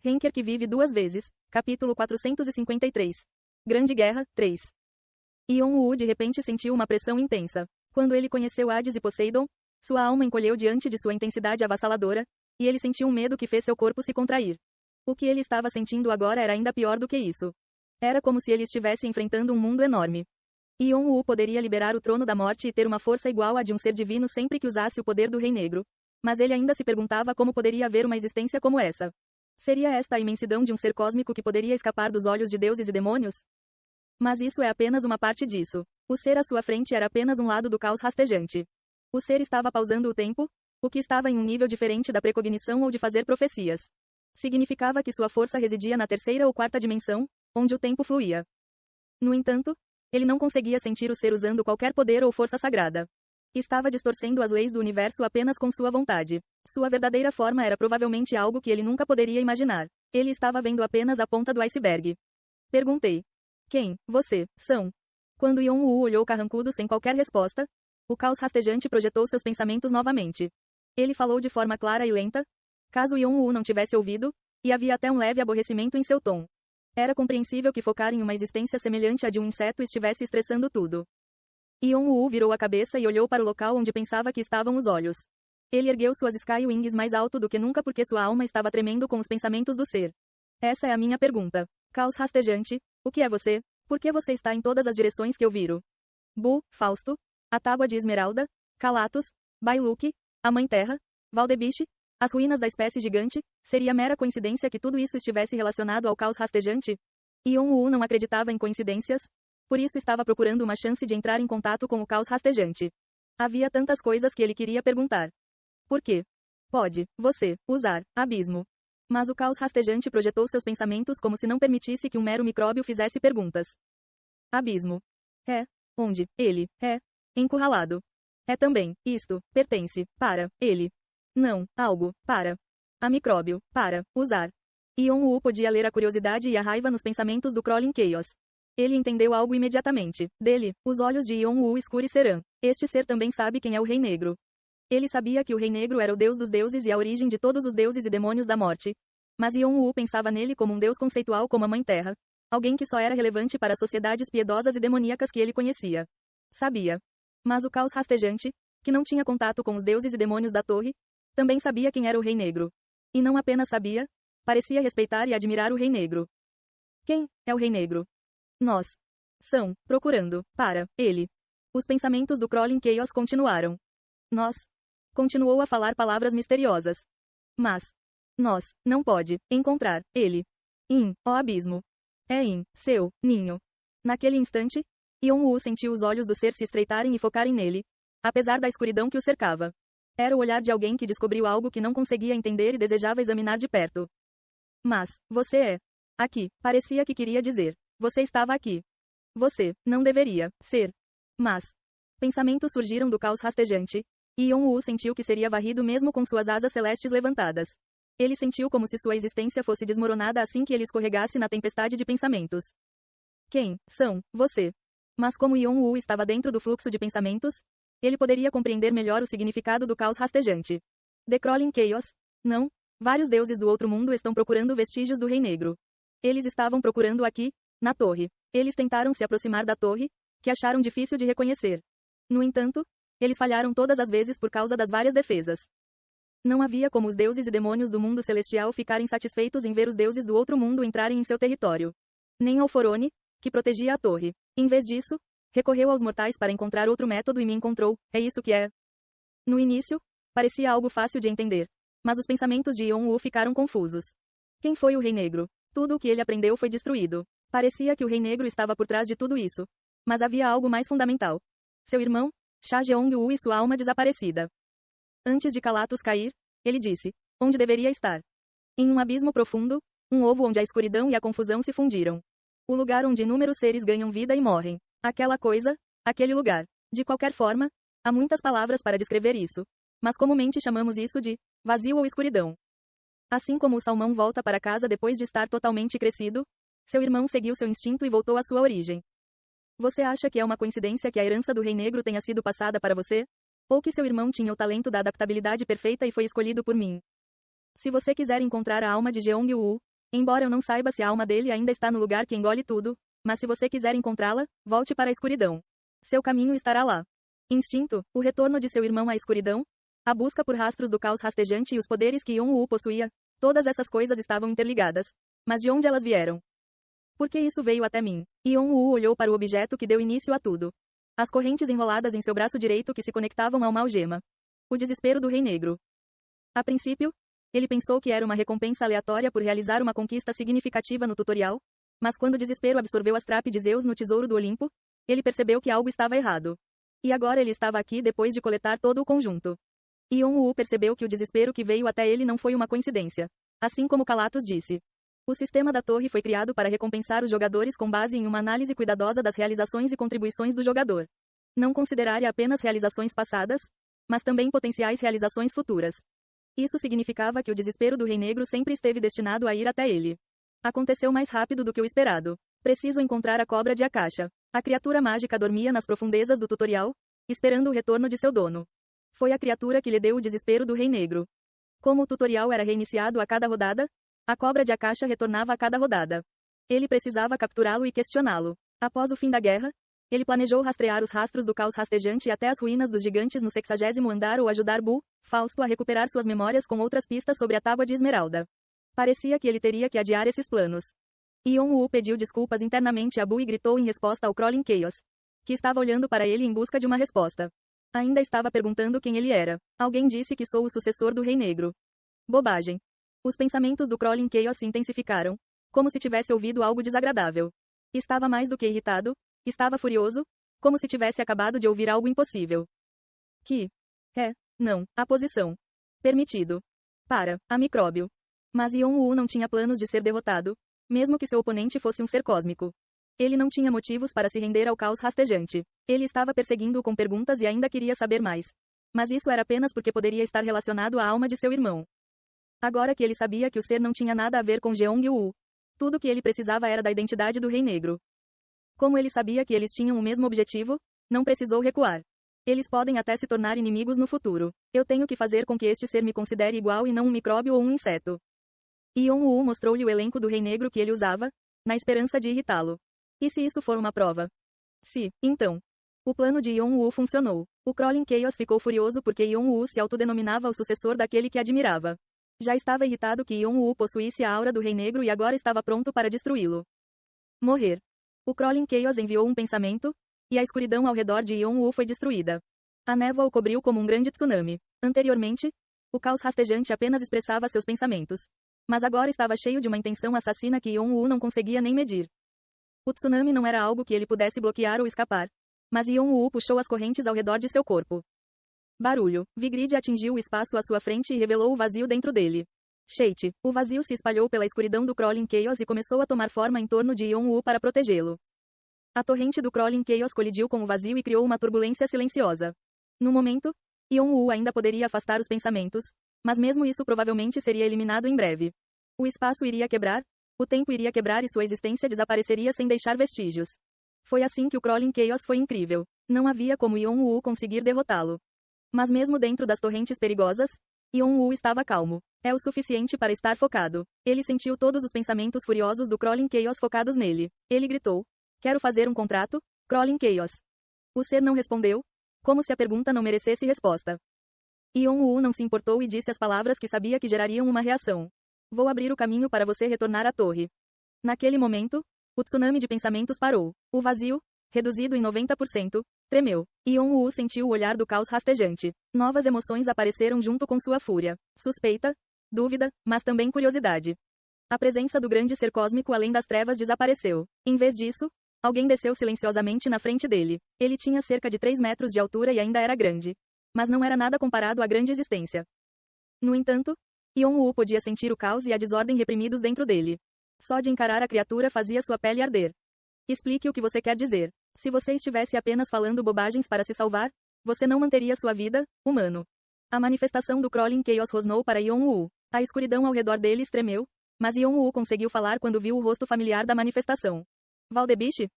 Henker que vive duas vezes. Capítulo 453. Grande Guerra, 3. Yon-Woo de repente sentiu uma pressão intensa. Quando ele conheceu Hades e Poseidon, sua alma encolheu diante de sua intensidade avassaladora, e ele sentiu um medo que fez seu corpo se contrair. O que ele estava sentindo agora era ainda pior do que isso. Era como se ele estivesse enfrentando um mundo enorme. Yon-Woo poderia liberar o trono da morte e ter uma força igual à de um ser divino sempre que usasse o poder do Rei Negro. Mas ele ainda se perguntava como poderia haver uma existência como essa. Seria esta a imensidão de um ser cósmico que poderia escapar dos olhos de deuses e demônios? Mas isso é apenas uma parte disso. O ser à sua frente era apenas um lado do caos rastejante. O ser estava pausando o tempo, o que estava em um nível diferente da precognição ou de fazer profecias. Significava que sua força residia na terceira ou quarta dimensão, onde o tempo fluía. No entanto, ele não conseguia sentir o ser usando qualquer poder ou força sagrada. Estava distorcendo as leis do universo apenas com sua vontade. Sua verdadeira forma era provavelmente algo que ele nunca poderia imaginar. Ele estava vendo apenas a ponta do iceberg. Perguntei. Quem, você, são? Quando Yon-Woo olhou carrancudo sem qualquer resposta, o caos rastejante projetou seus pensamentos novamente. Ele falou de forma clara e lenta, caso Yon-Woo não tivesse ouvido, e havia até um leve aborrecimento em seu tom. Era compreensível que focar em uma existência semelhante à de um inseto estivesse estressando tudo. Yon-Woo virou a cabeça e olhou para o local onde pensava que estavam os olhos. Ele ergueu suas Sky Wings mais alto do que nunca porque sua alma estava tremendo com os pensamentos do ser. Essa é a minha pergunta. Caos rastejante, o que é você? Por que você está em todas as direções que eu viro? Bu, Fausto, a Tábua de Esmeralda, Calatos, Bailuque, a Mãe Terra, Valdebiche, as ruínas da espécie gigante, seria mera coincidência que tudo isso estivesse relacionado ao caos rastejante? Yon-Woo não acreditava em coincidências, por isso estava procurando uma chance de entrar em contato com o caos rastejante. Havia tantas coisas que ele queria perguntar. Por quê? Pode, você, usar, abismo. Mas o caos rastejante projetou seus pensamentos como se não permitisse que um mero micróbio fizesse perguntas. Abismo. É. Onde, ele, é. Encurralado. É também, isto, pertence, para, ele. Não, algo, para. A micróbio, para, usar. Yon-Woo podia ler a curiosidade e a raiva nos pensamentos do Crawling Chaos. Ele entendeu algo imediatamente. Dele, os olhos de Yon-Woo escurecerão. Este ser também sabe quem é o Rei Negro. Ele sabia que o Rei Negro era o deus dos deuses e a origem de todos os deuses e demônios da morte. Mas Yon-Woo pensava nele como um deus conceitual como a Mãe Terra. Alguém que só era relevante para as sociedades piedosas e demoníacas que ele conhecia. Sabia. Mas o caos rastejante, que não tinha contato com os deuses e demônios da torre, também sabia quem era o Rei Negro. E não apenas sabia, parecia respeitar e admirar o Rei Negro. Quem é o Rei Negro? Nós. São, procurando, para, ele. Os pensamentos do Crawling Chaos continuaram. Nós. Continuou a falar palavras misteriosas. Mas. Nós, não pode, encontrar, ele. Ó abismo. É seu, ninho. Naquele instante, Yon-Woo sentiu os olhos do ser se estreitarem e focarem nele, apesar da escuridão que o cercava. Era o olhar de alguém que descobriu algo que não conseguia entender e desejava examinar de perto. Mas, você é. Aqui, parecia que queria dizer. Você estava aqui. Você, não deveria, ser. Mas. Pensamentos surgiram do caos rastejante, e Yon-Woo sentiu que seria varrido mesmo com suas asas celestes levantadas. Ele sentiu como se sua existência fosse desmoronada assim que ele escorregasse na tempestade de pensamentos. Quem são você? Mas como Yon-Woo estava dentro do fluxo de pensamentos, ele poderia compreender melhor o significado do caos rastejante. The Crawling Chaos? Não. Vários deuses do outro mundo estão procurando vestígios do Rei Negro. Eles estavam procurando aqui, na torre. Eles tentaram se aproximar da torre, que acharam difícil de reconhecer. No entanto, eles falharam todas as vezes por causa das várias defesas. Não havia como os deuses e demônios do mundo celestial ficarem satisfeitos em ver os deuses do outro mundo entrarem em seu território. Nem Alforone, que protegia a torre. Em vez disso, recorreu aos mortais para encontrar outro método e me encontrou. É isso que é. No início, parecia algo fácil de entender. Mas os pensamentos de Yon-Woo ficaram confusos. Quem foi o Rei Negro? Tudo o que ele aprendeu foi destruído. Parecia que o Rei Negro estava por trás de tudo isso. Mas havia algo mais fundamental. Seu irmão, Cha Jeong-woo e sua alma desaparecida. Antes de Calatos cair, ele disse, onde deveria estar? Em um abismo profundo, um ovo onde a escuridão e a confusão se fundiram. O lugar onde inúmeros seres ganham vida e morrem. Aquela coisa, aquele lugar. De qualquer forma, há muitas palavras para descrever isso. Mas comumente chamamos isso de vazio ou escuridão. Assim como o salmão volta para casa depois de estar totalmente crescido, seu irmão seguiu seu instinto e voltou à sua origem. Você acha que é uma coincidência que a herança do Rei Negro tenha sido passada para você? Ou que seu irmão tinha o talento da adaptabilidade perfeita e foi escolhido por mim? Se você quiser encontrar a alma de Jeong-Woo, Embora eu não saiba se a alma dele ainda está no lugar que engole tudo, mas se você quiser encontrá-la, volte para a escuridão. Seu caminho estará lá. Instinto, o retorno de seu irmão à escuridão, a busca por rastros do caos rastejante e os poderes que Yon-Woo possuía, todas essas coisas estavam interligadas. Mas de onde elas vieram? Por que isso veio até mim? Yon-Woo olhou para o objeto que deu início a tudo. As correntes enroladas em seu braço direito que se conectavam a uma algema. O desespero do Rei Negro. A princípio, ele pensou que era uma recompensa aleatória por realizar uma conquista significativa no tutorial, mas quando o desespero absorveu as trape de Zeus no tesouro do Olimpo, ele percebeu que algo estava errado. E agora ele estava aqui depois de coletar todo o conjunto. Yon-Woo percebeu que o desespero que veio até ele não foi uma coincidência. Assim como Kalatos disse. O sistema da torre foi criado para recompensar os jogadores com base em uma análise cuidadosa das realizações e contribuições do jogador. Não considerar apenas realizações passadas, mas também potenciais realizações futuras. Isso significava que o desespero do Rei Negro sempre esteve destinado a ir até ele. Aconteceu mais rápido do que o esperado. Preciso encontrar a cobra de Akasha. A criatura mágica dormia nas profundezas do tutorial, esperando o retorno de seu dono. Foi a criatura que lhe deu o desespero do Rei Negro. Como o tutorial era reiniciado a cada rodada, a cobra de Akasha retornava a cada rodada. Ele precisava capturá-lo e questioná-lo. Após o fim da guerra, ele planejou rastrear os rastros do caos rastejante até as ruínas dos gigantes no 60º andar ou ajudar Bu, Fausto a recuperar suas memórias com outras pistas sobre a Tábua de Esmeralda. Parecia que ele teria que adiar esses planos. Yon-Woo pediu desculpas internamente a Bu e gritou em resposta ao Crawling Chaos, que estava olhando para ele em busca de uma resposta. Ainda estava perguntando quem ele era. Alguém disse que sou o sucessor do Rei Negro. Bobagem. Os pensamentos do Crawling Chaos se intensificaram, como se tivesse ouvido algo desagradável. Estava mais do que irritado, estava furioso, como se tivesse acabado de ouvir algo impossível. Não, a posição. Permitido. Para, a micróbio. Mas Yon-Woo não tinha planos de ser derrotado, mesmo que seu oponente fosse um ser cósmico. Ele não tinha motivos para se render ao caos rastejante. Ele estava perseguindo-o com perguntas e ainda queria saber mais. Mas isso era apenas porque poderia estar relacionado à alma de seu irmão. Agora que ele sabia que o ser não tinha nada a ver com Jeong-Woo, tudo que ele precisava era da identidade do Rei Negro. Como ele sabia que eles tinham o mesmo objetivo, não precisou recuar. Eles podem até se tornar inimigos no futuro. Eu tenho que fazer com que este ser me considere igual e não um micróbio ou um inseto. Yon-Woo mostrou-lhe o elenco do Rei Negro que ele usava, na esperança de irritá-lo. E se isso for uma prova? Então. O plano de Yon-Woo funcionou. O Crawling Chaos ficou furioso porque Yon-Woo se autodenominava o sucessor daquele que admirava. Já estava irritado que Yon-Woo possuísse a aura do Rei Negro e agora estava pronto para destruí-lo. Morrer. O Crawling Chaos enviou um pensamento, e a escuridão ao redor de Yon-Woo foi destruída. A névoa o cobriu como um grande tsunami. Anteriormente, o caos rastejante apenas expressava seus pensamentos. Mas agora estava cheio de uma intenção assassina que Yon-Woo não conseguia nem medir. O tsunami não era algo que ele pudesse bloquear ou escapar. Mas Yon-Woo puxou as correntes ao redor de seu corpo. Barulho. Vigrid atingiu o espaço à sua frente e revelou o vazio dentro dele. Shade. O vazio se espalhou pela escuridão do Crawling Chaos e começou a tomar forma em torno de Yon-Woo para protegê-lo. A torrente do Crawling Chaos colidiu com o vazio e criou uma turbulência silenciosa. No momento, Yon-Woo ainda poderia afastar os pensamentos, mas mesmo isso provavelmente seria eliminado em breve. O espaço iria quebrar, o tempo iria quebrar e sua existência desapareceria sem deixar vestígios. Foi assim que o Crawling Chaos foi incrível. Não havia como Yon-Woo conseguir derrotá-lo. Mas mesmo dentro das torrentes perigosas, Yon-Woo estava calmo. É o suficiente para estar focado. Ele sentiu todos os pensamentos furiosos do Crawling Chaos focados nele. Ele gritou: "Quero fazer um contrato, Crawling Chaos." O ser não respondeu, como se a pergunta não merecesse resposta. Yon-Woo não se importou e disse as palavras que sabia que gerariam uma reação. "Vou abrir o caminho para você retornar à torre." Naquele momento, o tsunami de pensamentos parou. O vazio, reduzido em 90%, tremeu. Yon-Woo sentiu o olhar do caos rastejante. Novas emoções apareceram junto com sua fúria. Suspeita, dúvida, mas também curiosidade. A presença do grande ser cósmico além das trevas desapareceu. Em vez disso, alguém desceu silenciosamente na frente dele. Ele tinha cerca de 3 metros de altura e ainda era grande. Mas não era nada comparado à grande existência. No entanto, Yon-Woo podia sentir o caos e a desordem reprimidos dentro dele. Só de encarar a criatura fazia sua pele arder. Explique o que você quer dizer. Se você estivesse apenas falando bobagens para se salvar, você não manteria sua vida, humano. A manifestação do Crawling Chaos rosnou para Yon-Woo. A escuridão ao redor deles tremeu, mas Yon-Woo conseguiu falar quando viu o rosto familiar da manifestação. Valdebiche?